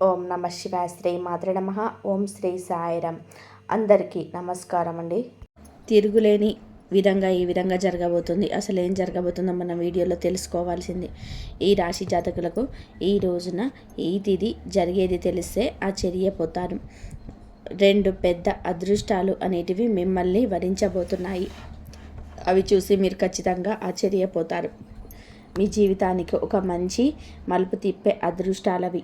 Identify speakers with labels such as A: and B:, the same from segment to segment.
A: ఓం నమ శివాయ. శ్రీ మాత్రే నమః. ఓం శ్రీ సాయిరామ్. అందరికీ నమస్కారం అండి. తిరుగులేని విధంగా ఈ విధంగా జరగబోతుంది. అసలు ఏం జరగబోతుందో మన వీడియోలో తెలుసుకోవాల్సింది. ఈ రాశి జాతకులకు ఈ రోజున ఈ తిథి జరిగేది తెలిస్తే ఆశ్చర్యపోతారు. 2 పెద్ద అదృష్టాలు అనేటివి మిమ్మల్ని వరించబోతున్నాయి. అవి చూసి మీరు ఖచ్చితంగా ఆశ్చర్యపోతారు. మీ జీవితానికి ఒక మంచి మలుపు తిప్పే అదృష్టాలవి.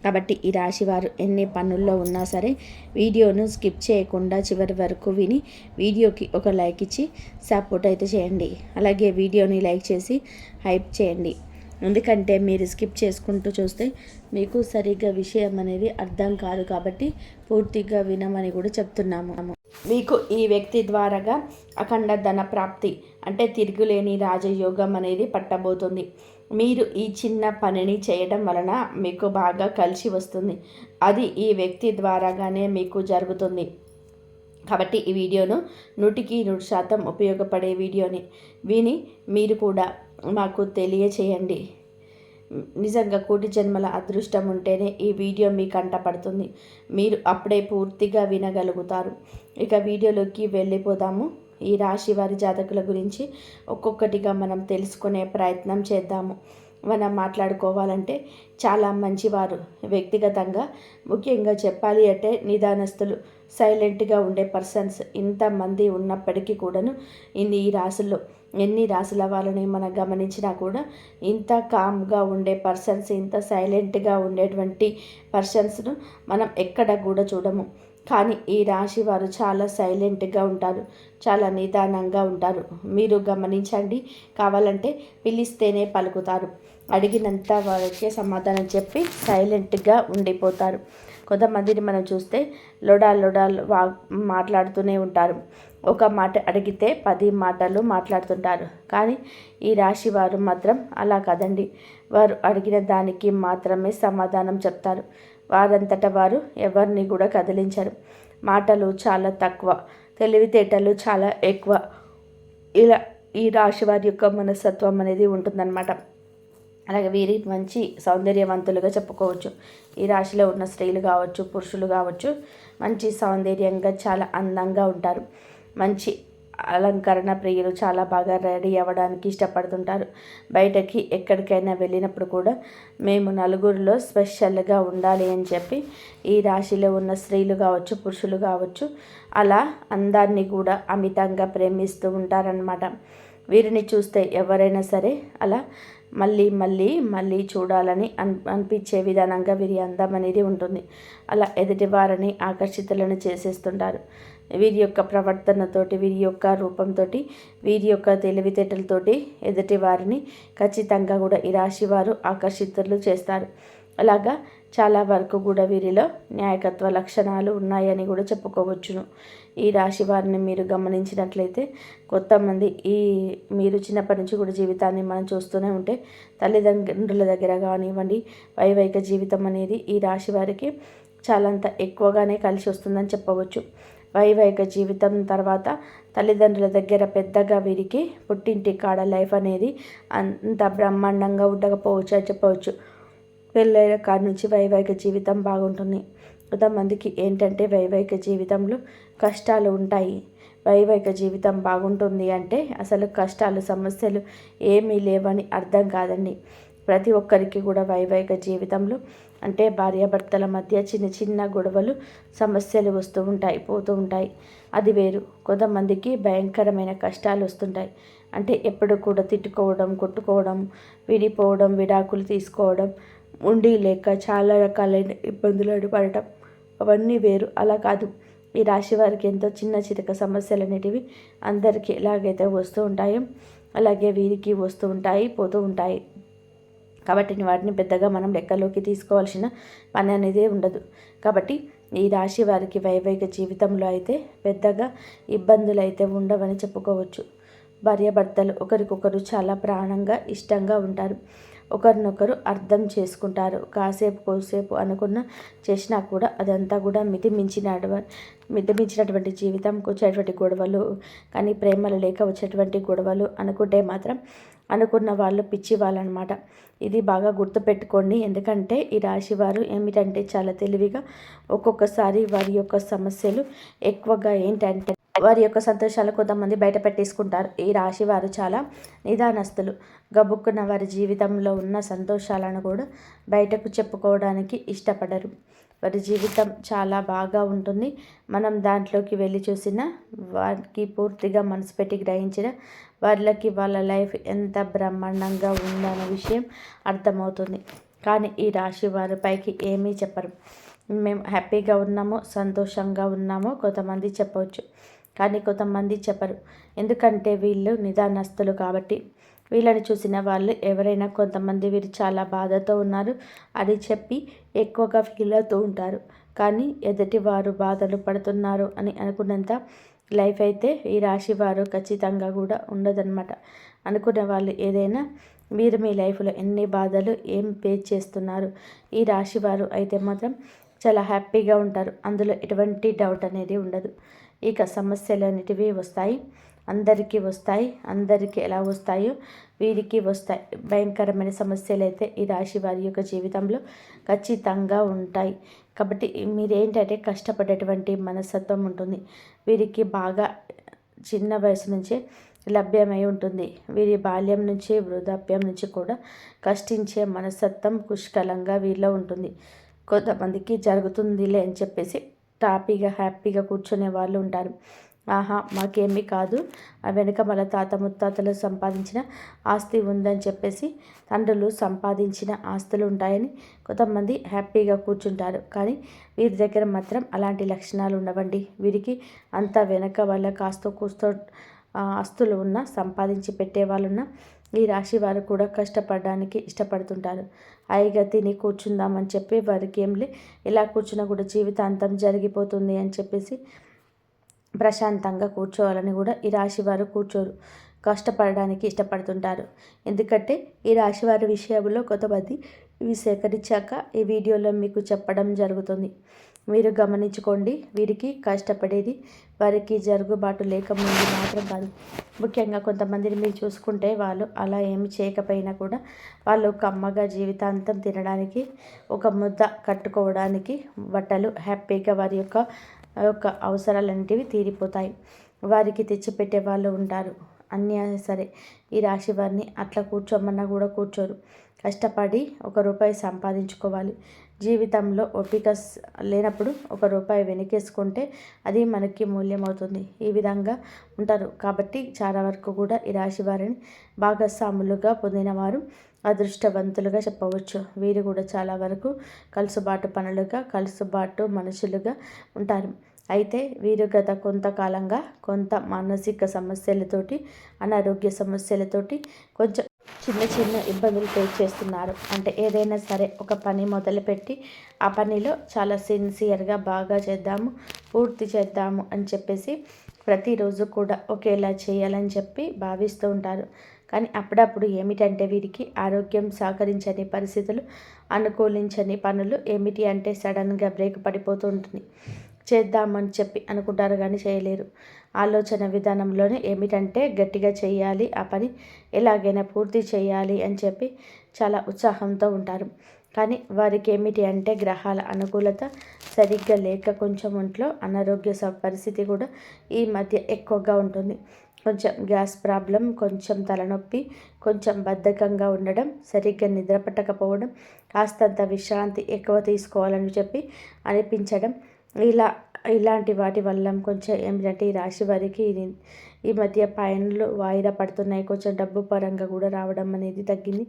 A: కాబట్టి ఈ రాశి వారు ఎన్ని పనుల్లో ఉన్నా సరే వీడియోను స్కిప్ చేయకుండా చివరి వరకు విని వీడియోకి ఒక లైక్ ఇచ్చి సపోర్ట్ అయితే చేయండి. అలాగే వీడియోని లైక్ చేసి హైప్ చేయండి. ఎందుకంటే మీరు స్కిప్ చేసుకుంటూ చూస్తే మీకు సరిగ్గా విషయం అనేది అర్థం కాదు. కాబట్టి పూర్తిగా వినమని కూడా చెప్తున్నాము. మీకు ఈ వ్యక్తి ద్వారాగా అఖండ ధన ప్రాప్తి అంటే తిరుగులేని రాజయోగం అనేది పట్టబోతుంది. మీరు ఈ చిన్న పనిని చేయడం వలన మీకు బాగా కలిసి వస్తుంది. అది ఈ వ్యక్తి ద్వారాగానే మీకు జరుగుతుంది. కాబట్టి ఈ వీడియోను 100% ఉపయోగపడే వీడియోని విని మీరు కూడా మాకు తెలియచేయండి. నిజంగా కోటి జన్మల అదృష్టం ఉంటేనే ఈ వీడియో మీ కంటపడుతుంది. మీరు అప్పుడే పూర్తిగా వినగలుగుతారు. ఇక వీడియోలోకి వెళ్ళిపోదాము. ఈ రాశి వారి జాతకుల గురించి ఒక్కొక్కటిగా మనం తెలుసుకునే ప్రయత్నం చేద్దాము. మనం మాట్లాడుకోవాలంటే చాలా మంచివారు. వ్యక్తిగతంగా ముఖ్యంగా చెప్పాలి అంటే నిదానస్తులు, సైలెంట్గా ఉండే పర్సన్స్ ఇంతమంది ఉన్నప్పటికీ కూడాను ఈ రాశుల్లో ఎన్ని రాశుల వాళ్ళని మనం గమనించినా కూడా ఇంత కామ్గా ఉండే పర్సన్స్, ఇంత సైలెంట్గా ఉండేటువంటి పర్సన్స్ను మనం ఎక్కడ కూడా చూడము. కానీ ఈ రాశి వారు చాలా సైలెంట్గా ఉంటారు, చాలా నిదానంగా ఉంటారు. మీరు గమనించండి. కావాలంటే పిలిస్తేనే పలుకుతారు. అడిగినంత వారికే సమాధానం చెప్పి సైలెంట్గా ఉండిపోతారు. కొంతమందిని మనం చూస్తే లొడాలు మాట్లాడుతూనే ఉంటారు. ఒక మాట అడిగితే 10 మాటలు మాట్లాడుతుంటారు. కానీ ఈ రాశి వారు మాత్రం అలా కాదండి. వారు అడిగిన దానికి మాత్రమే సమాధానం చెప్తారు. వారంతట వారు ఎవరిని కూడా కదిలించరు. మాటలు చాలా తక్కువ, తెలివితేటలు చాలా ఎక్కువ. ఇలా ఈ రాశి వారి యొక్క మనస్తత్వం అనేది ఉంటుందన్నమాట. అలాగే వీరి మంచి సౌందర్యవంతులుగా చెప్పుకోవచ్చు. ఈ రాశిలో ఉన్న స్త్రీలు కావచ్చు, పురుషులు కావచ్చు, మంచి సౌందర్యంగా చాలా అందంగా ఉంటారు. మంచి అలంకరణ ప్రియులు, చాలా బాగా రెడీ అవ్వడానికి ఇష్టపడుతుంటారు. బయటకి ఎక్కడికైనా వెళ్ళినప్పుడు కూడా మేము నలుగురిలో స్పెషల్గా ఉండాలి అని చెప్పి ఈ రాశిలో ఉన్న స్త్రీలు కావచ్చు, పురుషులు కావచ్చు, అలా అందాన్ని కూడా అమితంగా ప్రేమిస్తూ ఉంటారన్నమాట. వీరిని చూస్తే ఎవరైనా సరే అలా మళ్ళీ చూడాలని అనిపించే విధానంగా వీరి అందం అనేది ఉంటుంది. అలా ఎదుటి వారిని ఆకర్షితులను చేసేస్తుంటారు. వీరి యొక్క ప్రవర్తనతోటి, వీరి యొక్క రూపంతో, వీరి యొక్క తెలివితేటలతోటి ఎదుటి వారిని ఖచ్చితంగా కూడా ఈ రాశి వారు ఆకర్షితులు చేస్తారు. అలాగా చాలా వరకు కూడా వీరిలో న్యాయకత్వ లక్షణాలు ఉన్నాయని కూడా చెప్పుకోవచ్చును. ఈ రాశి వారిని మీరు గమనించినట్లయితే కొంతమంది మీరు చిన్నప్పటి నుంచి కూడా జీవితాన్ని మనం చూస్తూనే ఉంటే తల్లిదండ్రుల దగ్గర కానివ్వండి, వైవాహిక జీవితం అనేది ఈ రాశి వారికి చాలంత ఎక్కువగానే కలిసి వస్తుందని చెప్పవచ్చు. వైవాహిక జీవితం తర్వాత తల్లిదండ్రుల దగ్గర పెద్దగా వీరికి పుట్టింటి కాడ లైఫ్ అనేది అంత బ్రహ్మాండంగా ఉండకపోవచ్చు అని చెప్పవచ్చు. పెళ్ళైన కాడ నుంచి వైవాహిక జీవితం బాగుంటుంది. కొంతమందికి ఏంటంటే వైవాహిక జీవితంలో కష్టాలు ఉంటాయి. వైవాహిక జీవితం బాగుంటుంది అంటే అసలు కష్టాలు, సమస్యలు ఏమీ లేవని అర్థం కాదండి. ప్రతి ఒక్కరికి కూడా వైవాహిక జీవితంలో అంటే భార్యాభర్తల మధ్య చిన్న గొడవలు, సమస్యలు వస్తూ ఉంటాయి, పోతూ ఉంటాయి. అది వేరు. కొంతమందికి భయంకరమైన కష్టాలు వస్తుంటాయి. అంటే ఎప్పుడు కూడా తిట్టుకోవడం, కొట్టుకోవడం, విడిపోవడం, విడాకులు తీసుకోవడం, ఉండి లేక చాలా రకాలైన ఇబ్బందులు పడటం, అవన్నీ వేరు. అలా కాదు. ఈ రాశి వారికి ఎంతో చిన్న సమస్యలు అనేటివి అందరికీ ఎలాగైతే వస్తూ ఉంటాయో అలాగే వీరికి వస్తూ ఉంటాయి, పోతూ ఉంటాయి. కాబట్టి వాటిని పెద్దగా మనం లెక్కలోకి తీసుకోవాల్సిన పని అనేది ఉండదు. కాబట్టి ఈ రాశి వారికి వైవాహిక జీవితంలో అయితే పెద్దగా ఇబ్బందులు అయితే ఉండవని చెప్పుకోవచ్చు. భార్యాభర్తలు ఒకరికొకరు చాలా ప్రాణంగా, ఇష్టంగా ఉంటారు. ఒకరినొకరు అర్థం చేసుకుంటారు. కోసేపు అనుకున్న చేసినా కూడా అదంతా కూడా మితిమించినటువంటి జీవితంకు వచ్చేటువంటి గొడవలు, కానీ ప్రేమలు లేక వచ్చేటువంటి గొడవలు అనుకుంటే మాత్రం అనుకున్న వాళ్ళు పిచ్చి వాళ్ళనమాట. ఇది బాగా గుర్తుపెట్టుకోండి. ఎందుకంటే ఈ రాశి వారు ఏమిటంటే చాలా తెలివిగా ఒక్కొక్కసారి వారి యొక్క సమస్యలు ఎక్కువగా ఏంటంటే వారి యొక్క సంతోషాలు కొంతమంది బయట పెట్టేసుకుంటారు. ఈ రాశి వారు చాలా నిదానస్తులు. గబుక్కున్న వారి జీవితంలో ఉన్న సంతోషాలను కూడా బయటకు చెప్పుకోవడానికి ఇష్టపడరు. వారి జీవితం చాలా బాగా ఉంటుంది. మనం దాంట్లోకి వెళ్ళి చూసిన వారికి పూర్తిగా మనసు పెట్టి గ్రహించిన వాళ్ళకి వాళ్ళ లైఫ్ ఎంత బ్రహ్మాండంగా ఉందన్న విషయం అర్థమవుతుంది. కానీ ఈ రాశి వారి పైకి ఏమీ చెప్పరు. మేము హ్యాపీగా ఉన్నామో సంతోషంగా ఉన్నామో కొంతమంది చెప్పవచ్చు, కానీ కొంతమంది చెప్పరు. ఎందుకంటే వీళ్ళు నిదానస్తులు కాబట్టి. వీళ్ళని చూసిన వాళ్ళు ఎవరైనా కొంతమంది వీరు చాలా బాధతో ఉన్నారు అని చెప్పి ఎక్కువగా ఫీల్ అవుతూ ఉంటారు. కానీ ఎదుటి వారు బాధలు పడుతున్నారు అని అనుకున్నంత లైఫ్ అయితే ఈ రాశి వారు ఖచ్చితంగా కూడా ఉండదన్నమాట. అనుకునే వాళ్ళు ఏదైనా మీరు మీ లైఫ్లో ఎన్ని బాధలు ఏం ఫేస్ చేస్తున్నారు, ఈ రాశి వారు అయితే మాత్రం చాలా హ్యాపీగా ఉంటారు. అందులో ఎటువంటి డౌట్ అనేది ఉండదు. ఇక సమస్యలు అనేటివి వస్తాయి, అందరికీ వస్తాయి. అందరికీ ఎలా వస్తాయో వీరికి వస్తాయి. భయంకరమైన సమస్యలు అయితే ఈ రాశి వారి యొక్క జీవితంలో ఖచ్చితంగా ఉంటాయి. కాబట్టి మీరేంటంటే కష్టపడేటువంటి మనస్తత్వం ఉంటుంది. వీరికి బాగా చిన్న వయసు నుంచే లభ్యమై ఉంటుంది. వీరి బాల్యం నుంచి వృద్ధాప్యం నుంచి కూడా కష్టించే మనస్తత్వం పుష్కలంగా వీరిలో ఉంటుంది. కొంతమందికి జరుగుతుందిలే అని చెప్పేసి హ్యాపీగా కూర్చునే వాళ్ళు ఉంటారు. ఆహా మాకేమీ కాదు, ఆ వెనుక మన తాత ముత్తాతలు సంపాదించిన ఆస్తి ఉందని చెప్పేసి తండ్రులు సంపాదించిన ఆస్తులు ఉంటాయని కొంతమంది హ్యాపీగా కూర్చుంటారు. కానీ వీరి దగ్గర మాత్రం అలాంటి లక్షణాలు ఉండవండి. వీరికి అంతా వెనక వాళ్ళ కాస్తో కూస్తో ఆస్తులు ఉన్నా సంపాదించి పెట్టే వాళ్ళున్నా ఈ రాశి వారు కూడా కష్టపడడానికి ఇష్టపడుతుంటారు. హాయిగా తిని కూర్చుందామని చెప్పి వారికి ఏంలే ఇలా కూర్చున్నా కూడా జీవితాంతం జరిగిపోతుంది అని చెప్పేసి ప్రశాంతంగా కూర్చోవాలని కూడా ఈ రాశి వారు కూర్చోరు. కష్టపడడానికి ఇష్టపడుతుంటారు. ఎందుకంటే ఈ రాశి వారి విషయంలో కొంతమంది ఇవి సేకరించాక ఈ వీడియోలో మీకు చెప్పడం జరుగుతుంది. మీరు గమనించుకోండి. వీరికి కష్టపడేది వారికి జరుగుబాటు లేకముందు మాత్రం కాదు. ముఖ్యంగా కొంతమందిని మీరు చూసుకుంటే వాళ్ళు అలా ఏమి చేయకపోయినా కూడా వాళ్ళు కమ్మగా జీవితాంతం తినడానికి, ఒక ముద్ద కట్టుకోవడానికి, బట్టలు హ్యాపీగా వారి యొక్క అవసరాలన్నిటివి తీరిపోతాయి. వారికి తెచ్చిపెట్టే వాళ్ళు ఉంటారు. అన్నీ సరే ఈ రాశి వారిని అట్లా కూర్చోమన్నా కూడా కూర్చోరు. కష్టపడి ₹1 సంపాదించుకోవాలి. జీవితంలో ఓపిక లేనప్పుడు ₹1 వెనకేసుకుంటే అది మనకి మూల్యం అవుతుంది. ఈ విధంగా ఉంటారు. కాబట్టి చాలా వరకు కూడా ఈ రాశి వారిని భాగస్వాములుగా పొందినవారు అదృష్టవంతులుగా చెప్పవచ్చు. వీరు కూడా చాలా వరకు కలుసుబాటు మనుషులుగా ఉంటారు. అయితే వీరు గత కొంతకాలంగా కొంత మానసిక సమస్యలతోటి, అనారోగ్య సమస్యలతోటి కొంచెం చిన్న ఇబ్బందులు ఫేస్ చేస్తున్నారు. అంటే ఏదైనా సరే ఒక పని మొదలుపెట్టి ఆ పనిలో చాలా సిన్సియర్గా బాగా చేద్దాము, పూర్తి చేద్దాము అని చెప్పేసి ప్రతిరోజు కూడా ఒకేలా చేయాలని చెప్పి భావిస్తూ ఉంటారు. కానీ అప్పుడప్పుడు ఏమిటంటే వీరికి ఆరోగ్యం సహకరించని పరిస్థితులు, అనుకూలించని పనులు ఏమిటి అంటే సడన్గా బ్రేక్ పడిపోతూ ఉంటుంది. చేద్దామని చెప్పి అనుకుంటారు కానీ చేయలేరు. ఆలోచన విధానంలోనే ఏమిటంటే గట్టిగా చేయాలి, ఆ పని ఎలాగైనా పూర్తి చేయాలి అని చెప్పి చాలా ఉత్సాహంతో ఉంటారు. కానీ వారికి ఏమిటి అంటే గ్రహాల అనుకూలత సరిగ్గా లేక కొంచెం ఒంట్లో అనారోగ్య పరిస్థితి కూడా ఈ మధ్య ఎక్కువగా ఉంటుంది. కొంచెం గ్యాస్ ప్రాబ్లం, కొంచెం తలనొప్పి, కొంచెం బద్ధకంగా ఉండడం, సరిగ్గా నిద్ర పట్టకపోవడం, కాస్తంత విశ్రాంతి ఎక్కువ తీసుకోవాలని చెప్పి అనిపించడం, ఇలాంటి వాటి వల్ల కొంచెం ఏమిటంటే ఈ రాశి వారికి ఈ మధ్య పనులు వాయిదా పడుతున్నాయి. కొంచెం డబ్బు పరంగా కూడా రావడం అనేది తగ్గింది.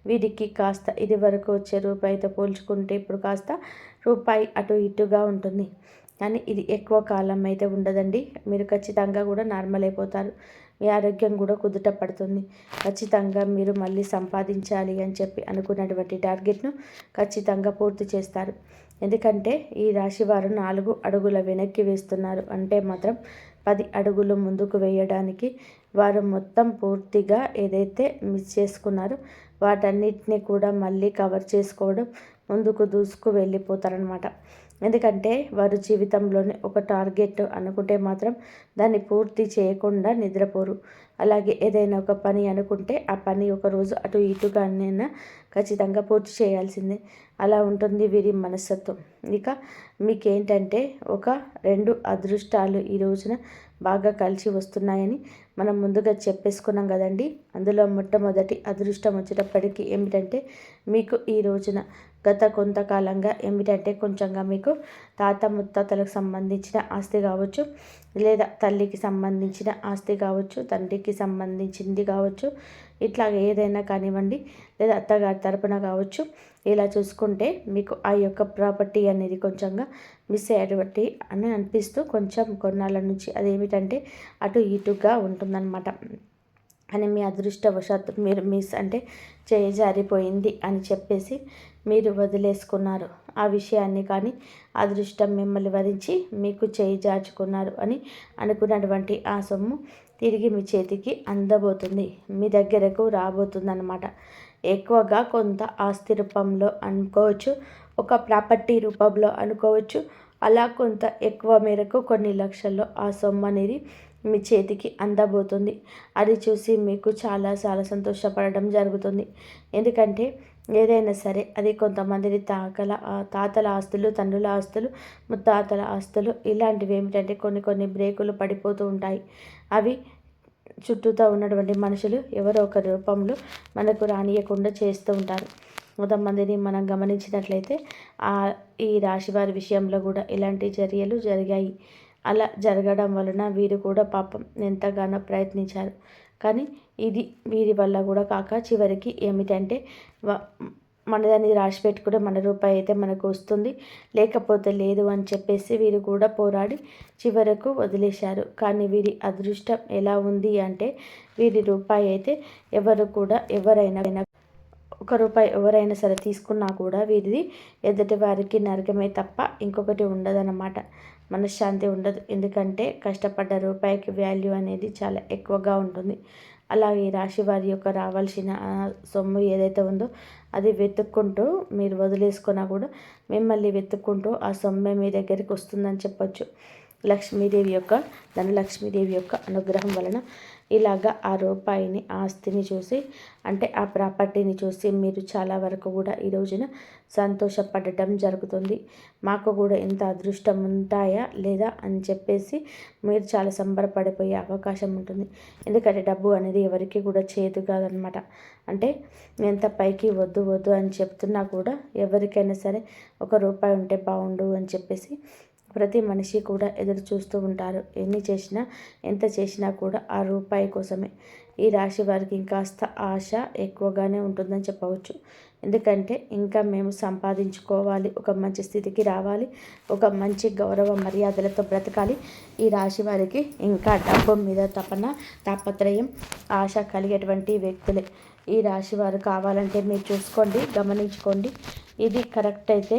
A: వీరికి కాస్త ఇది వరకు వచ్చే రూపాయితో పోల్చుకుంటే ఇప్పుడు కాస్త రూపాయి అటు ఇటుగా ఉంటుంది. కానీ ఇది ఎక్కువ కాలం అయితే ఉండదండి. మీరు ఖచ్చితంగా కూడా నార్మల్ అయిపోతారు. మీ ఆరోగ్యం కూడా కుదుట పడుతుంది. ఖచ్చితంగా మీరు మళ్ళీ సంపాదించాలి అని చెప్పి అనుకున్నటువంటి టార్గెట్ను ఖచ్చితంగా పూర్తి చేస్తారు. ఎందుకంటే ఈ రాశి వారు 4 అడుగుల వెనక్కి వేస్తున్నారు అంటే మాత్రం 10 అడుగులు ముందుకు వేయడానికి వారు మొత్తం పూర్తిగా ఏదైతే మిస్ చేసుకున్నారో వాటన్నిటిని కూడా మళ్ళీ కవర్ చేసుకోవడం, ముందుకు దూసుకు వెళ్ళిపోతారనమాట. ఎందుకంటే వారు జీవితంలోని ఒక టార్గెట్ అనుకుంటే మాత్రం దాన్ని పూర్తి చేయకుండా నిద్రపోరు. అలాగే ఏదైనా ఒక పని అనుకుంటే ఆ పని ఒకరోజు అటు ఇటుగానైనా ఖచ్చితంగా పూర్తి చేయాల్సిందే. అలా ఉంటుంది వీరి మనస్తత్వం. ఇక మీకేంటంటే ఒక 2 అదృష్టాలు ఈ రోజున బాగా కలిసి వస్తున్నాయని మనం ముందుగా చెప్పేసుకున్నాం కదండి. అందులో మొట్టమొదటి అదృష్టం వచ్చేటప్పటికి ఏమిటంటే మీకు ఈ రోజున గత కొంతకాలంగా ఏమిటంటే కొంచెంగా మీకు తాత ముత్తాతలకు సంబంధించిన ఆస్తి కావచ్చు, లేదా తల్లికి సంబంధించిన ఆస్తి కావచ్చు, తండ్రికి సంబంధించింది కావచ్చు, ఇట్లా ఏదైనా కానివ్వండి, లేదా అత్తగారి తరపున కావచ్చు. ఇలా చూసుకుంటే మీకు ఆ యొక్క ప్రాపర్టీ అనేది కొంచెంగా మిస్ అయ్యేటువంటి అని అనిపిస్తూ కొంచెం కొన్నాళ్ళ నుంచి అదేమిటంటే అటు ఇటుగా ఉంటుందన్నమాట. అని మీ అదృష్టవశాత్తు మీరు మిస్ అంటే చేజారిపోయింది అని చెప్పేసి మీరు వదిలేసుకున్నారు ఆ విషయాన్ని. కానీ అదృష్టం మిమ్మల్ని వరించి మీకు చేజార్చుకున్నారు అని అనుకున్నటువంటి ఆ సొమ్ము తిరిగి మీ చేతికి అందబోతుంది, మీ దగ్గరకు రాబోతుందన్నమాట. ఎక్కువగా కొంత ఆస్తి రూపంలో అనుకోవచ్చు, ఒక ప్రాపర్టీ రూపంలో అనుకోవచ్చు. అలా కొంత ఎక్కువ మేరకు కొన్ని లక్షల్లో ఆ సొమ్ము అనేది మీ చేతికి అందబోతుంది. అది చూసి మీకు చాలా చాలా సంతోషపడడం జరుగుతుంది. ఎందుకంటే ఏదైనా సరే అది కొంతమందిని తాతల ఆస్తులు, తండ్రుల ఆస్తులు, ముత్తాతల ఆస్తులు ఇలాంటివి ఏమిటంటే కొన్ని బ్రేకులు పడిపోతూ ఉంటాయి. అవి చుట్టూతో ఉన్నటువంటి మనుషులు ఎవరో ఒక రూపంలో మనకు రానియకుండా చేస్తూ ఉంటారు. కొంతమందిని మనం గమనించినట్లయితే ఈ రాశి వారి విషయంలో కూడా ఇలాంటి చర్యలు జరిగాయి. అలా జరగడం వలన వీరు కూడా పాపం ఎంతగానో ప్రయత్నించారు. కానీ ఇది వీరి వల్ల కూడా కాక చివరికి ఏమిటంటే మనదాన్ని రాసి పెట్టుకుంటే మన రూపాయి అయితే మనకు వస్తుంది, లేకపోతే లేదు అని చెప్పేసి వీరు కూడా పోరాడి చివరకు వదిలేశారు. కానీ వీరి అదృష్టం ఎలా ఉంది అంటే వీరి రూపాయి అయితే ఎవరైనా ఒక రూపాయి ఎవరైనా సరే తీసుకున్నా కూడా వీరిది ఎదుటి వారికి నరకమే తప్ప ఇంకొకటి ఉండదన్నమాట. మనశ్శాంతి ఉండదు. ఎందుకంటే కష్టపడ్డ రూపాయికి వాల్యూ అనేది చాలా ఎక్కువగా ఉంటుంది. అలాగే ఈ రాశి వారి యొక్క రావాల్సిన సొమ్ము ఏదైతే ఉందో అది వెతుక్కుంటూ మీరు వదిలేసుకున్నా కూడా మిమ్మల్ని వెతుక్కుంటూ ఆ సొమ్మే మీ దగ్గరికి వస్తుందని చెప్పొచ్చు. ధనలక్ష్మీదేవి యొక్క అనుగ్రహం వలన ఇలాగా ఆ రూపాయిని, ఆస్తిని చూసి అంటే ఆ ప్రాపర్టీని చూసి మీరు చాలా వరకు కూడా ఈ రోజున సంతోషపడటం జరుగుతుంది. మాకు కూడా ఇంత అదృష్టం ఉంటాయా లేదా అని చెప్పేసి మీరు చాలా సంబరపడిపోయే అవకాశం ఉంటుంది. ఎందుకంటే డబ్బు అనేది ఎవరికి కూడా చేదు కాదనమాట. అంటే ఎంత పైకి వద్దు అని చెప్తున్నా కూడా ఎవరికైనా సరే ఒక రూపాయి ఉంటే బాగుండు అని చెప్పేసి ప్రతి మనిషి కూడా ఎదురు చూస్తూ ఉంటారు. ఎంత చేసినా కూడా ఆ రూపాయి కోసమే. ఈ రాశి వారికి ఇంకాస్త ఆశ ఎక్కువగానే ఉంటుందని చెప్పవచ్చు. ఎందుకంటే ఇంకా మేము సంపాదించుకోవాలి, ఒక మంచి స్థితికి రావాలి, ఒక మంచి గౌరవ మర్యాదలతో బ్రతకాలి. ఈ రాశి వారికి ఇంకా డబ్బు మీద తాపత్రయం, ఆశ కలిగేటువంటి వ్యక్తులే ఈ రాశి వారు. కావాలంటే మీరు చూసుకోండి, గమనించుకోండి. ఇది కరెక్ట్ అయితే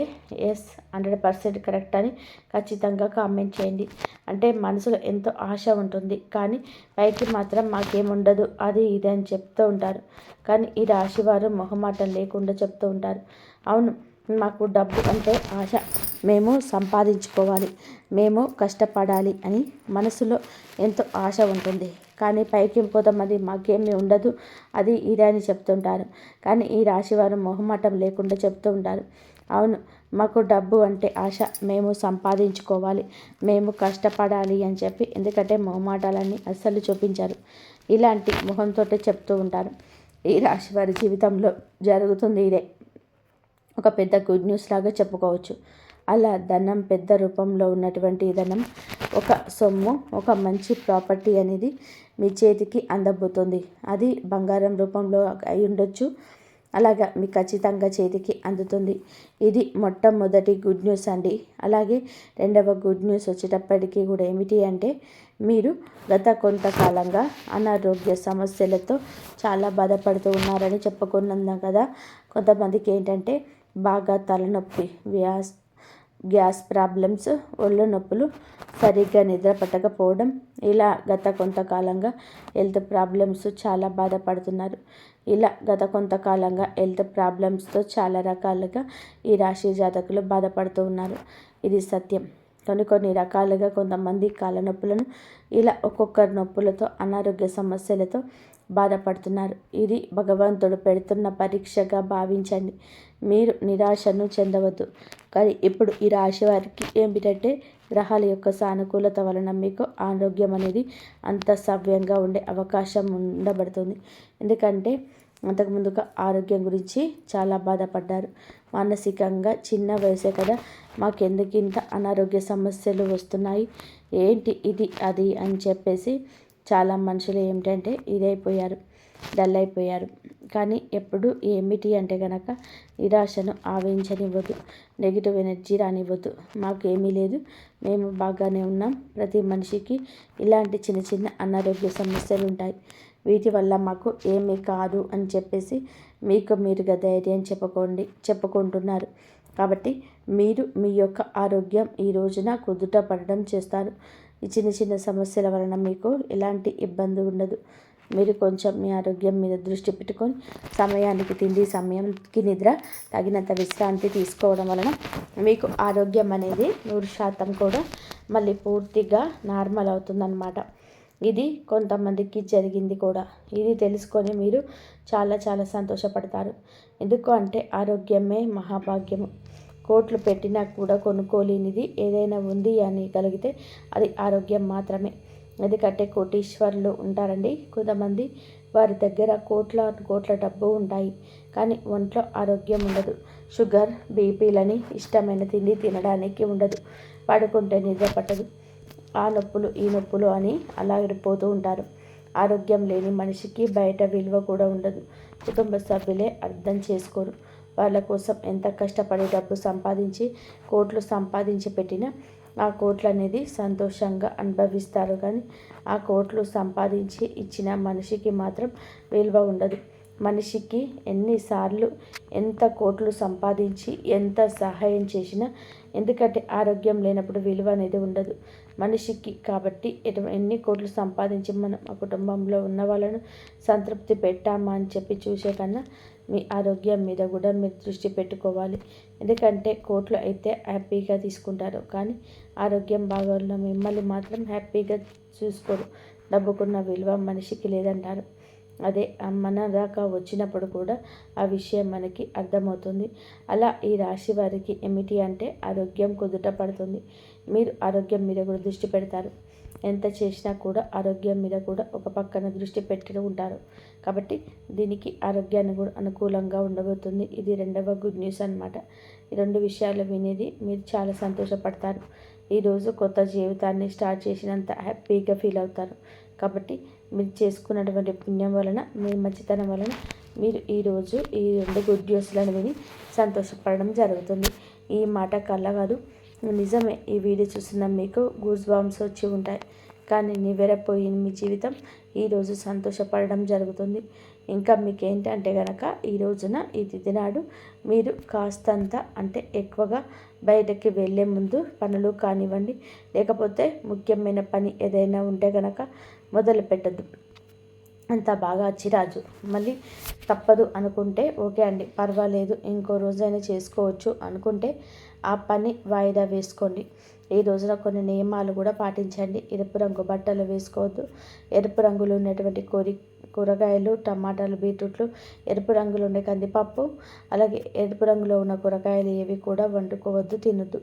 A: ఎస్ 100% కరెక్ట్ అని ఖచ్చితంగా కామెంట్ చేయండి. అంటే మనసులో ఎంతో ఆశ ఉంటుంది, కానీ పైకి మాత్రం మాకేముండదు అది ఇది అని చెప్తూ ఉంటారు. కానీ ఈ రాశి వారు మొహమాటం లేకుండా చెప్తూ ఉంటారు. అవును, మాకు డబ్బు అంటే ఆశ, మేము సంపాదించుకోవాలి, మేము కష్టపడాలి అని మనసులో ఎంతో ఆశ ఉంటుంది. కానీ పైకి కొంతమంది మాకేమీ ఉండదు అది ఇది అని చెప్తుంటారు. కానీ ఈ రాశివారు మొహమాటం లేకుండా చెప్తూ ఉంటారు. అవును, మాకు డబ్బు అంటే ఆశ, మేము సంపాదించుకోవాలి, మేము కష్టపడాలి అని చెప్పి. ఎందుకంటే మొహమాటాలన్నీ అస్సలు చూపించారు. ఇలాంటి మొహంతో చెప్తూ ఉంటారు. ఈ రాశి వారి జీవితంలో జరుగుతుంది ఇదే. ఒక పెద్ద గుడ్ న్యూస్ లాగా చెప్పుకోవచ్చు. అలా ధనం, పెద్ద రూపంలో ఉన్నటువంటి ధనం, ఒక సొమ్ము, ఒక మంచి ప్రాపర్టీ అనేది మీ చేతికి అందబోతుంది. అది బంగారం రూపంలో అయి ఉండొచ్చు. అలాగా మీకు ఖచ్చితంగా చేతికి అందుతుంది. ఇది మొట్టమొదటి గుడ్ న్యూస్ అండి. అలాగే రెండవ గుడ్ న్యూస్ వచ్చేటప్పటికీ కూడా ఏమిటి అంటే మీరు గత కొంతకాలంగా అనారోగ్య సమస్యలతో చాలా బాధపడుతూ ఉన్నారని చెప్పుకున్నాం కదా. కొంతమందికి ఏంటంటే బాగా తలనొప్పి, గ్యాస్ ప్రాబ్లమ్స్, ఒళ్ళు నొప్పులు, సరిగ్గా నిద్ర పట్టకపోవడం, ఇలా గత కొంతకాలంగా హెల్త్ ప్రాబ్లమ్స్ చాలా బాధపడుతున్నారు. ఇలా గత కొంతకాలంగా హెల్త్ ప్రాబ్లమ్స్తో చాలా రకాలుగా ఈ రాశి జాతకులు బాధపడుతూ ఉన్నారు. ఇది సత్యం. కొన్ని రకాలుగా కొంతమంది కాళ్ళ నొప్పులను ఇలా ఒక్కొక్కరి నొప్పులతో అనారోగ్య సమస్యలతో బాధపడుతున్నారు. ఇది భగవంతుడు పెడుతున్న పరీక్షగా భావించండి. మీరు నిరాశను చెందవద్దు. కానీ ఇప్పుడు ఈ రాశి వారికి ఏమిటంటే గ్రహాల యొక్క సానుకూలత వలన మీకు ఆరోగ్యం అనేది అంత సవ్యంగా ఉండే అవకాశం ఉండబడుతుంది. ఎందుకంటే అంతకుముందుగా ఆరోగ్యం గురించి చాలా బాధపడ్డారు. మానసికంగా చిన్న వయసే కదా, మాకెందుకు ఇంత అనారోగ్య సమస్యలు వస్తున్నాయి, ఏంటి ఇది అది అని చెప్పేసి చాలా మనుషులు ఏమిటంటే ఇదైపోయారు, డల్ అయిపోయారు. కానీ ఎప్పుడు ఏమిటి అంటే కనుక నిరాశను ఆవహించనివ్వద్దు, నెగిటివ్ ఎనర్జీ రానివ్వద్దు. మాకేమీ లేదు, మేము బాగానే ఉన్నాం. ప్రతి మనిషికి ఇలాంటి చిన్న చిన్న అనారోగ్య సమస్యలు ఉంటాయి, వీటి వల్ల మాకు ఏమీ కాదు అని చెప్పేసి మీకు మీరుగా ధైర్యం చెప్పుకుంటున్నారు. కాబట్టి మీరు మీ యొక్క ఆరోగ్యం ఈ రోజున కుదుట పడడం చేస్తారు. ఈ చిన్న చిన్న సమస్యల వలన మీకు ఎలాంటి ఇబ్బంది ఉండదు. మీరు కొంచెం మీ ఆరోగ్యం మీద దృష్టి పెట్టుకొని సమయానికి తిండి, సమయానికి నిద్ర, తగినంత విశ్రాంతి తీసుకోవడం వలన మీకు ఆరోగ్యం అనేది 100% కూడా మళ్ళీ పూర్తిగా నార్మల్ అవుతుందన్నమాట. ఇది కొంతమందికి జరిగింది కూడా. ఇది తెలుసుకొని మీరు చాలా చాలా సంతోషపడతారు. ఎందుకు అంటే ఆరోగ్యమే మహాభాగ్యము. కోట్లు పెట్టినా కూడా కొనుక్కోలేనిది ఏదైనా ఉంది అని కలిగితే అది ఆరోగ్యం మాత్రమే. ఎందుకంటే కోటీశ్వరులు ఉంటారండి కొంతమంది, వారి దగ్గర కోట్ల డబ్బు ఉంటాయి, కానీ ఒంట్లో ఆరోగ్యం ఉండదు. షుగర్, బీపీలని ఇష్టమైన తిండి తినడానికి ఉండదు, పడుకుంటే నిద్ర పట్టదు, ఆ నొప్పులు ఈ నొప్పులు అని అలా విడిపోతూ ఉంటారు. ఆరోగ్యం లేని మనిషికి బయట విలువ కూడా ఉండదు. కుటుంబ సభ్యులే అర్థం చేసుకోరు. వాళ్ళ కోసం ఎంత కష్టపడి డబ్బు సంపాదించి కోట్లు సంపాదించి పెట్టినా ఆ కోట్లు అనేది సంతోషంగా అనుభవిస్తారు, కానీ ఆ కోట్లు సంపాదించి ఇచ్చిన మనిషికి మాత్రం విలువ ఉండదు. మనిషికి ఎన్నిసార్లు ఎంత కోట్లు సంపాదించి ఎంత సహాయం చేసినా, ఎందుకంటే ఆరోగ్యం లేనప్పుడు విలువ అనేది ఉండదు మనిషికి. కాబట్టి ఎన్ని కోట్లు సంపాదించి మనం ఆ కుటుంబంలో ఉన్న వాళ్ళను సంతృప్తి పెట్టామా అని చెప్పి చూసే కన్నా మీ ఆరోగ్యం మీద కూడా మీరు దృష్టి పెట్టుకోవాలి. ఎందుకంటే కోట్లు అయితే హ్యాపీగా తీసుకుంటారు, కానీ ఆరోగ్యం బాగోన్న మిమ్మల్ని మాత్రం హ్యాపీగా చూసుకోరు. డబ్బుకున్న విలువ మనిషికి లేదంటారు. అదే మన దాకా వచ్చినప్పుడు కూడా ఆ విషయం మనకి అర్థమవుతుంది. అలా ఈ రాశి వారికి ఏమిటి అంటే ఆరోగ్యం కుదుట పడుతుంది. మీరు ఆరోగ్యం మీద కూడా దృష్టి పెడతారు. ఎంత చేసినా కూడా ఆరోగ్యం మీద కూడా ఒక పక్కన దృష్టి పెట్టి ఉంటారు. కాబట్టి దీనికి ఆరోగ్యాన్ని కూడా అనుకూలంగా ఉండబోతుంది. ఇది రెండవ గుడ్ న్యూస్ అనమాట. ఈ రెండు విషయాలు వినేది మీరు చాలా సంతోషపడతారు. ఈరోజు కొత్త జీవితాన్ని స్టార్ట్ చేసినంత హ్యాపీగా ఫీల్ అవుతారు. కాబట్టి మీరు చేసుకున్నటువంటి పుణ్యం వలన, మీ మంచితనం వలన మీరు ఈరోజు ఈ రెండు గుడ్ న్యూస్లను విని సంతోషపడడం జరుగుతుంది. ఈ మాట కళ్ళ కాదు, నిజమే. ఈ వీడియో చూస్తున్న మీకు గూస్ బాంబ్స్ వచ్చి ఉంటాయి, కానీ నివ్వెరపోయిన మీ జీవితం ఈరోజు సంతోషపడడం జరుగుతుంది. ఇంకా మీకు ఏంటంటే కనుక ఈ రోజున ఈ తిథి నాడు మీరు కాస్తంత అంటే ఎక్కువగా బయటకి వెళ్ళే ముందు పనులు కానివ్వండి, లేకపోతే ముఖ్యమైన పని ఏదైనా ఉంటే కనుక మొదలు పెట్టద్దు. అంత బాగా చిరాజు మళ్ళీ తప్పదు అనుకుంటే ఓకే అండి, పర్వాలేదు, ఇంకో రోజైనా చేసుకోవచ్చు అనుకుంటే ఆ పని వాయిదా వేసుకోండి. ఈ రోజున కొన్ని నియమాలు కూడా పాటించండి. ఎరుపు రంగు బట్టలు వేసుకోవద్దు. ఎరుపు రంగులో ఉన్నటువంటి కూరగాయలు, టమాటాలు, బీట్రూట్లు, ఎరుపు రంగులో ఉండే కందిపప్పు, అలాగే ఎరుపు రంగులో ఉన్న కూరగాయలు ఏవి కూడా వండుకోవద్దు, తినొద్దు.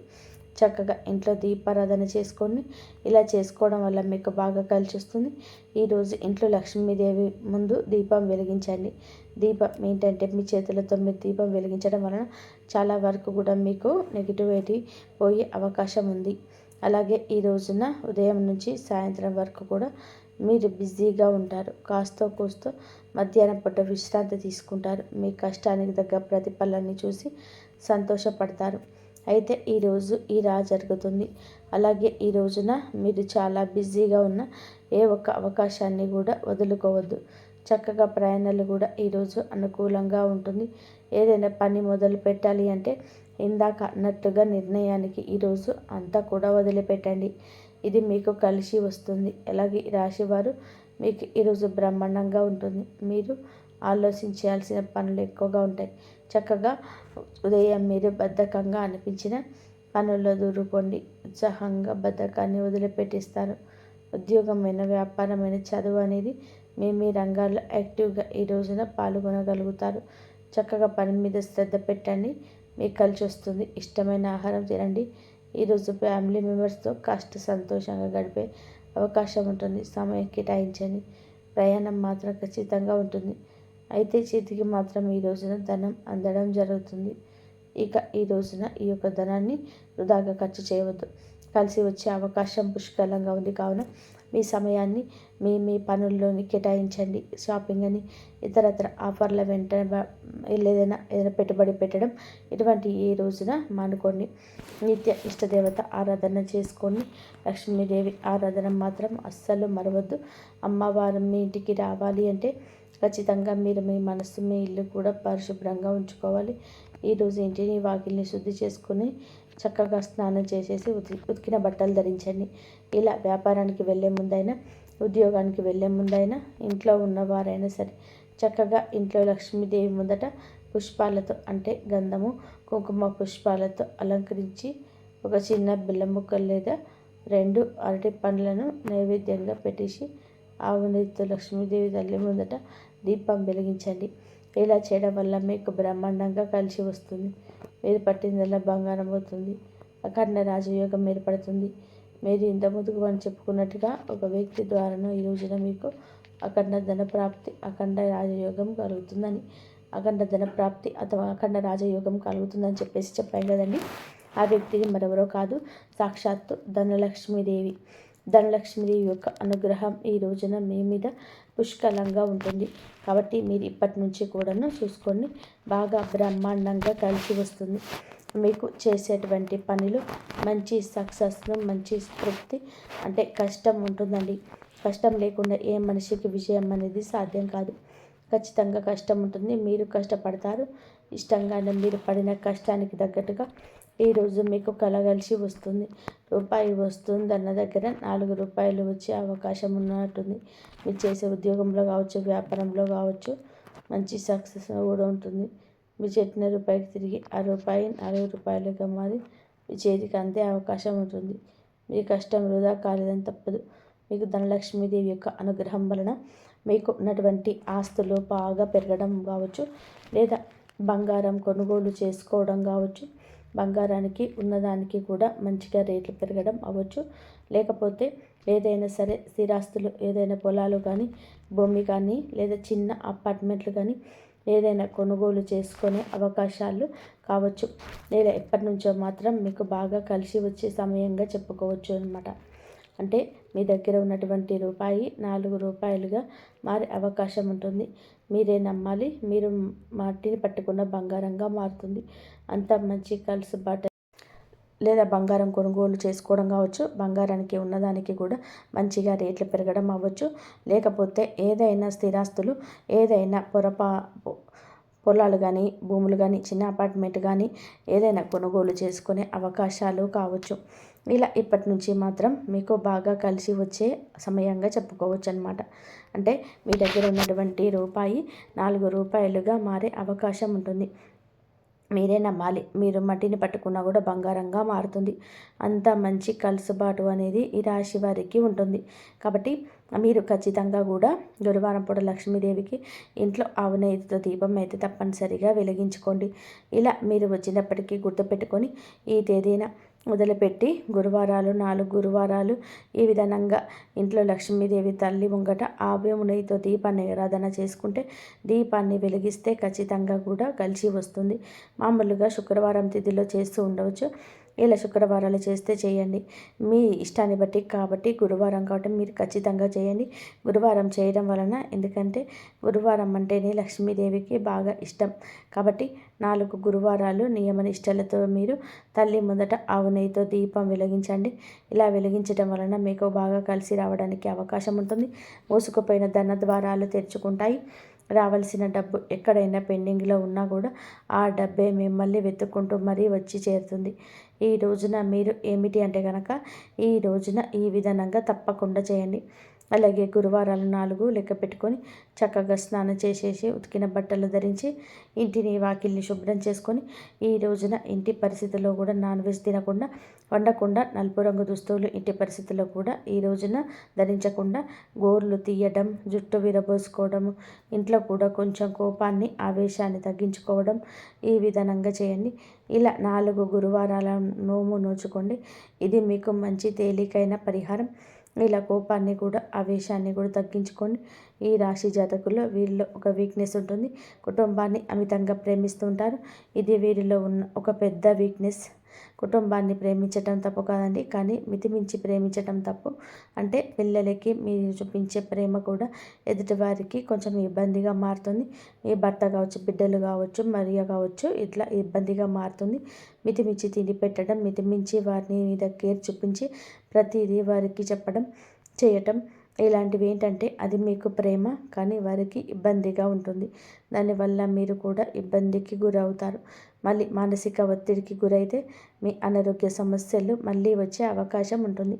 A: చక్కగా ఇంట్లో దీపారాధన చేసుకొని ఇలా చేసుకోవడం వల్ల మీకు బాగా కలిసి వస్తుంది. ఈరోజు ఇంట్లో లక్ష్మీదేవి ముందు దీపం వెలిగించండి. దీపం ఏంటంటే మీ చేతులతో మీరు దీపం వెలిగించడం వలన చాలా వరకు కూడా మీకు నెగిటివిటీ పోయే అవకాశం ఉంది. అలాగే ఈ రోజున ఉదయం నుంచి సాయంత్రం వరకు కూడా మీరు బిజీగా ఉంటారు. కాస్తో కూస్తో మధ్యాహ్నం పూట విశ్రాంతి తీసుకుంటారు. మీ కష్టానికి తగ్గ ప్రతిఫలాన్ని చూసి సంతోషపడతారు. అయితే ఈరోజు ఇలా జరుగుతుంది. అలాగే ఈ రోజున మీరు చాలా బిజీగా ఉన్న ఏ ఒక్క అవకాశాన్ని కూడా వదులుకోవద్దు. చక్కగా ప్రయాణాలు కూడా ఈరోజు అనుకూలంగా ఉంటుంది. ఏదైనా పని మొదలు పెట్టాలి అంటే ఇందాక అన్నట్టుగా నిర్ణయానికి ఈరోజు అంతా కూడా వదిలిపెట్టండి. ఇది మీకు కలిసి వస్తుంది. అలాగే రాశివారు మీకు ఈరోజు బ్రహ్మాండంగా ఉంటుంది. మీరు ఆలోచించాల్సిన పనులు ఎక్కువగా ఉంటాయి. చక్కగా ఉదయం మీరు బద్ధకంగా అనిపించిన పనుల్లో దూరుకోండి. ఉత్సాహంగా బద్ధకాన్ని వదిలిపెట్టిస్తారు. ఉద్యోగమైన, వ్యాపారమైన, చదువు అనేది మీ రంగాల్లో యాక్టివ్గా ఈ రోజున పాల్గొనగలుగుతారు. చక్కగా పని మీద శ్రద్ధ పెట్టండి. మీకు కలిసి వస్తుంది. ఇష్టమైన ఆహారం తినండి. ఈరోజు ఫ్యామిలీ మెంబర్స్తో కాస్త సంతోషంగా గడిపే అవకాశం ఉంటుంది. సమయం కేటాయించండి. ప్రయాణం మాత్రం ఖచ్చితంగా ఉంటుంది. అయితే చేతికి మాత్రం ఈ రోజున ధనం అందడం జరుగుతుంది. ఇక ఈ రోజున ఈ యొక్క ధనాన్ని వృధాగా ఖర్చు చేయవద్దు. కలిసి వచ్చే అవకాశం పుష్కలంగా ఉంది కావున మీ సమయాన్ని మీ పనుల్లోని కేటాయించండి. షాపింగ్ అని ఇతరత్ర ఆఫర్ల వెంట ఏదైనా పెట్టుబడి పెట్టడం ఇటువంటి ఈ రోజున మానుకోండి. నిత్య ఇష్టదేవత ఆరాధన చేసుకొని లక్ష్మీదేవి ఆరాధన మాత్రం అస్సలు మరవద్దు. అమ్మవారు మీ ఇంటికి రావాలి అంటే ఖచ్చితంగా మీరు మీ మనసు, మీ ఇల్లు కూడా పరిశుభ్రంగా ఉంచుకోవాలి. ఈరోజు ఇంటిని, వాకిల్ని శుద్ధి చేసుకుని చక్కగా స్నానం చేసేసి ఉతికిన బట్టలు ధరించండి. ఇలా వ్యాపారానికి వెళ్ళే ముందైనా, ఉద్యోగానికి వెళ్ళే ముందైనా, ఇంట్లో ఉన్నవారైనా సరే చక్కగా ఇంట్లో లక్ష్మీదేవి ముందట పుష్పాలతో అంటే గంధము, కుంకుమ పుష్పాలతో అలంకరించి ఒక చిన్న బెల్లం ముక్క లేదా 2 అరటి పండ్లను నైవేద్యంగా పెట్టేసి ఆవు నెయ్యితో లక్ష్మీదేవి తల్లి ముందట దీపం వెలిగించండి. ఇలా చేయడం వల్ల మీకు బ్రహ్మాండంగా కలిసి వస్తుంది. మీరు పట్టిందల్లా బంగారం అవుతుంది. అఖండ రాజయోగం ఏర్పడుతుంది. మీరు ఇంతకుముందుకు మనం చెప్పుకున్నట్టుగా ఒక వ్యక్తి ద్వారానో ఈ రోజున మీకు అఖండ ధన ప్రాప్తి, అఖండ రాజయోగం కలుగుతుందని, అఖండ ధన ప్రాప్తి అథవా అఖండ రాజయోగం కలుగుతుందని చెప్పాం కదండి. ఆ వ్యక్తికి మరెవరో కాదు, సాక్షాత్తు ధనలక్ష్మీదేవి. ధనలక్ష్మీదేవి యొక్క అనుగ్రహం ఈ రోజున మీ మీద పుష్కలంగా ఉంటుంది. కాబట్టి మీరు ఇప్పటి నుంచి కూడాను చూసుకొని బాగా బ్రహ్మాండంగా కలిసి వస్తుంది. మీకు చేసేటువంటి పనిలో మంచి సక్సెస్ను, మంచి తృప్తి అంటే కష్టం ఉంటుందండి. కష్టం లేకుండా ఏ మనిషికి విజయం అనేది సాధ్యం కాదు. ఖచ్చితంగా కష్టం ఉంటుంది. మీరు కష్టపడతారు. ఇష్టంగానే మీరు పడిన కష్టానికి తగ్గట్టుగా ఈరోజు మీకు కలగలిసి వస్తుంది. రూపాయి వస్తుందన్న దగ్గర 4 రూపాయలు వచ్చే అవకాశం ఉన్నట్టుంది. మీరు చేసే ఉద్యోగంలో కావచ్చు, వ్యాపారంలో కావచ్చు మంచి సక్సెస్ కూడా ఉంటుంది. మీరు చెప్పిన రూపాయికి తిరిగి ఆ రూపాయి 4 రూపాయలుగా మారి మీ చేతికి అందే అవకాశం ఉంటుంది. మీ కష్టం వృధా కాలేదని తప్పదు. మీకు ధనలక్ష్మీదేవి యొక్క అనుగ్రహం వలన మీకు ఉన్నటువంటి ఆస్తులు బాగా పెరగడం కావచ్చు, లేదా బంగారం కొనుగోలు చేసుకోవడం కావచ్చు, బంగారానికి ఉన్నదానికి కూడా మంచిగా రేట్లు పెరగడం అవ్వచ్చు, లేకపోతే ఏదైనా సరే స్థిరాస్తులు, ఏదైనా పొలాలు కానీ, భూమి కానీ, లేదా చిన్న అపార్ట్మెంట్లు కానీ ఏదైనా కొనుగోలు చేసుకునే అవకాశాలు కావచ్చు, లేదా ఎప్పటి నుంచో మాత్రం మీకు బాగా కలిసి వచ్చే సమయంగా చెప్పుకోవచ్చు అనమాట. అంటే మీ దగ్గర ఉన్నటువంటి రూపాయి 4 రూపాయలుగా మారే అవకాశం ఉంటుంది. మీరే నమ్మాలి. మీరు మట్టిని పట్టుకున్న బంగారంగా మారుతుంది. అంత మంచి కలుసుబాటు లేదా బంగారం కొనుగోలు చేసుకోవడం కావచ్చు, బంగారానికి ఉన్నదానికి కూడా మంచిగా రేట్లు పెరగడం అవ్వచ్చు, లేకపోతే ఏదైనా స్థిరాస్తులు, ఏదైనా పొలాలు కానీ, భూములు కానీ, చిన్న అపార్ట్మెంట్ కానీ ఏదైనా కొనుగోలు చేసుకునే అవకాశాలు కావచ్చు. ఇలా ఇప్పటి నుంచి మాత్రం మీకు బాగా కలిసి వచ్చే సమయంగా చెప్పుకోవచ్చు అనమాట. అంటే మీ దగ్గర ఉన్నటువంటి రూపాయి 4 రూపాయలుగా మారే అవకాశం ఉంటుంది. మీరే నమ్మాలి. మీరు మట్టిని పట్టుకున్నా కూడా బంగారంగా మారుతుంది. అంత మంచి కలుసుబాటు అనేది ఈ రాశి వారికి ఉంటుంది. కాబట్టి మీరు ఖచ్చితంగా కూడా గురువారం పూట లక్ష్మీదేవికి ఇంట్లో ఆవు నెయ్యితో దీపం అయితే తప్పనిసరిగా వెలిగించుకోండి. ఇలా మీరు వచ్చినప్పటికీ గుర్తుపెట్టుకొని ఈ తేదీన మొదలుపెట్టి గురువారాలు 4 గురువారాలు ఈ విధంగా ఇంట్లో లక్ష్మీదేవి తల్లి ముంగట ఆవు నెయ్యితో దీపాన్ని ఆరాధన చేసుకుంటే, దీపాన్ని వెలిగిస్తే ఖచ్చితంగా కూడా కలిసి వస్తుంది. మామూలుగా శుక్రవారం తిథిలో చేస్తూ ఉండవచ్చు. ఇలా శుక్రవారాలు చేస్తే చేయండి, మీ ఇష్టాన్ని బట్టి. కాబట్టి గురువారం కాబట్టి మీరు ఖచ్చితంగా చేయండి. గురువారం చేయడం వలన, ఎందుకంటే గురువారం అంటేనే లక్ష్మీదేవికి బాగా ఇష్టం. కాబట్టి 4 గురువారాలు నియమ నిష్టలతో మీరు తల్లి ముందట ఆవు నెయ్యితో దీపం వెలిగించండి. ఇలా వెలిగించడం వలన మీకు బాగా కలిసి రావడానికి అవకాశం ఉంటుంది. మూసుకుపోయిన ధన ద్వారాలు తెరుచుకుంటాయి. రావాల్సిన డబ్బు ఎక్కడైనా పెండింగ్లో ఉన్నా కూడా ఆ డబ్బే మిమ్మల్ని వెతుక్కుంటూ మరీ వచ్చి చేరుతుంది. ఈ రోజున మీరు ఏమిటి అంటే కనుక, ఈ రోజున ఈ విధానంగా తప్పకుండా చేయండి. అలాగే గురువారాలు 4 లెక్క పెట్టుకొని చక్కగా స్నానం చేసేసి ఉతికిన బట్టలు ధరించి ఇంటిని వాకిల్ని శుభ్రం చేసుకొని ఈ రోజున ఇంటి పరిస్థితుల్లో కూడా నాన్ వెజ్ తినకుండా వండకుండా నలుపు రంగు దుస్తువులు ఇంటి పరిస్థితుల్లో కూడా ఈ రోజున ధరించకుండా గోర్లు తీయడం జుట్టు విరబోసుకోవడం ఇంట్లో కూడా కొంచెం కోపాన్ని ఆవేశాన్ని తగ్గించుకోవడం ఈ విధానంగా చేయండి. ఇలా 4 గురువారాల నోము నోచుకోండి. ఇది మీకు మంచి తేలికైన పరిహారం. ఇలా కోపాన్ని కూడా ఆవేశాన్ని కూడా తగ్గించుకోండి. ఈ రాశి జాతకుల్లో వీరిలో ఒక వీక్నెస్ ఉంటుంది. కుటుంబాన్ని అమితంగా ప్రేమిస్తుంటారు. ఇది వీరిలో ఉన్న ఒక పెద్ద వీక్నెస్. కుటుంబాన్ని ప్రేమించటం తప్పు కాదండి, కానీ మితిమించి ప్రేమించటం తప్పు. అంటే పిల్లలకి మీరు చూపించే ప్రేమ కూడా ఎదుటివారికి కొంచెం ఇబ్బందిగా మారుతుంది. మీ భర్త కావచ్చు, బిడ్డలు కావచ్చు, మరియ కావచ్చు, ఇట్లా ఇబ్బందిగా మారుతుంది. మితిమించి తిండి పెట్టడం, మితిమించి వారిని మీద కేర్ చూపించి ప్రతిదీ వారికి చెప్పడం చేయటం ఇలాంటివి ఏంటంటే అది మీకు ప్రేమ, కానీ వారికి ఇబ్బందిగా ఉంటుంది. దానివల్ల మీరు కూడా ఇబ్బందికి గురవుతారు. మళ్ళీ మానసిక ఒత్తిడికి గురైతే మీ అనారోగ్య సమస్యలు మళ్ళీ వచ్చే అవకాశం ఉంటుంది.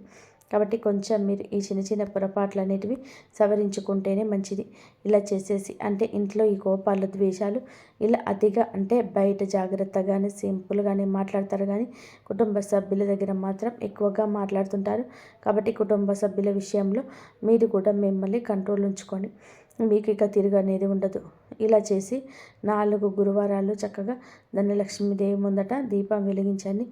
A: కాబట్టి కొంచెం మీరు ఈ చిన్న చిన్న పొరపాట్లు అనేటివి సవరించుకుంటేనే మంచిది. ఇలా చేసేసి అంటే ఇంట్లో ఈ కోపాలు ద్వేషాలు ఇలా అతిగా అంటే బయట జాగ్రత్తగానే సింపుల్గానే మాట్లాడతారు, కానీ కుటుంబ సభ్యుల దగ్గర మాత్రం ఎక్కువగా మాట్లాడుతుంటారు. కాబట్టి కుటుంబ సభ్యుల విషయంలో మీరు కూడా మిమ్మల్ని కంట్రోల్ ఉంచుకోండి. మీకు ఇక తిరుగు అనేది ఉండదు. ఇలా చేసి 4 గురువారాలు చక్కగా ధనలక్ష్మీదేవి ముందట దీపం వెలిగించండి.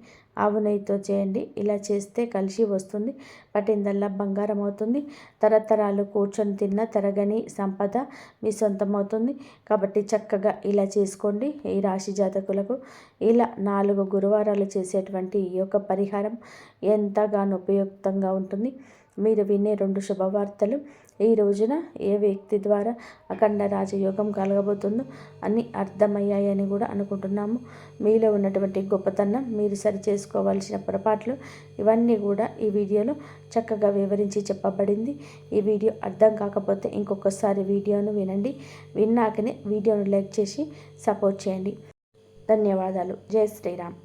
A: ఆవు నెయ్యితో చేయండి. ఇలా చేస్తే కలిసి వస్తుంది. పట్టిందల్లా బంగారం అవుతుంది. తరతరాలు కూర్చొని తిన్న తరగని సంపద మీ సొంతం అవుతుంది. కాబట్టి చక్కగా ఇలా చేసుకోండి. ఈ రాశి జాతకులకు ఇలా 4 గురువారాలు చేసేటువంటి ఈ యొక్క పరిహారం ఎంతగానో ఉపయుక్తంగా ఉంటుంది. మీరు వినే 2 శుభవార్తలు ఈ రోజున ఏ వ్యక్తి ద్వారా అఖండ రాజయోగం కలగబోతుందో అన్నీ అర్థమయ్యాయని కూడా అనుకుంటున్నాము. మీలో ఉన్నటువంటి గొప్పతనం, మీరు సరి చేసుకోవాల్సిన పొరపాట్లు ఇవన్నీ కూడా ఈ వీడియోలో చక్కగా వివరించి చెప్పబడింది. ఈ వీడియో అర్థం కాకపోతే ఇంకొకసారి వీడియోను వినండి. విన్నాకనే వీడియోను లైక్ చేసి సపోర్ట్ చేయండి. ధన్యవాదాలు. జై శ్రీరామ్.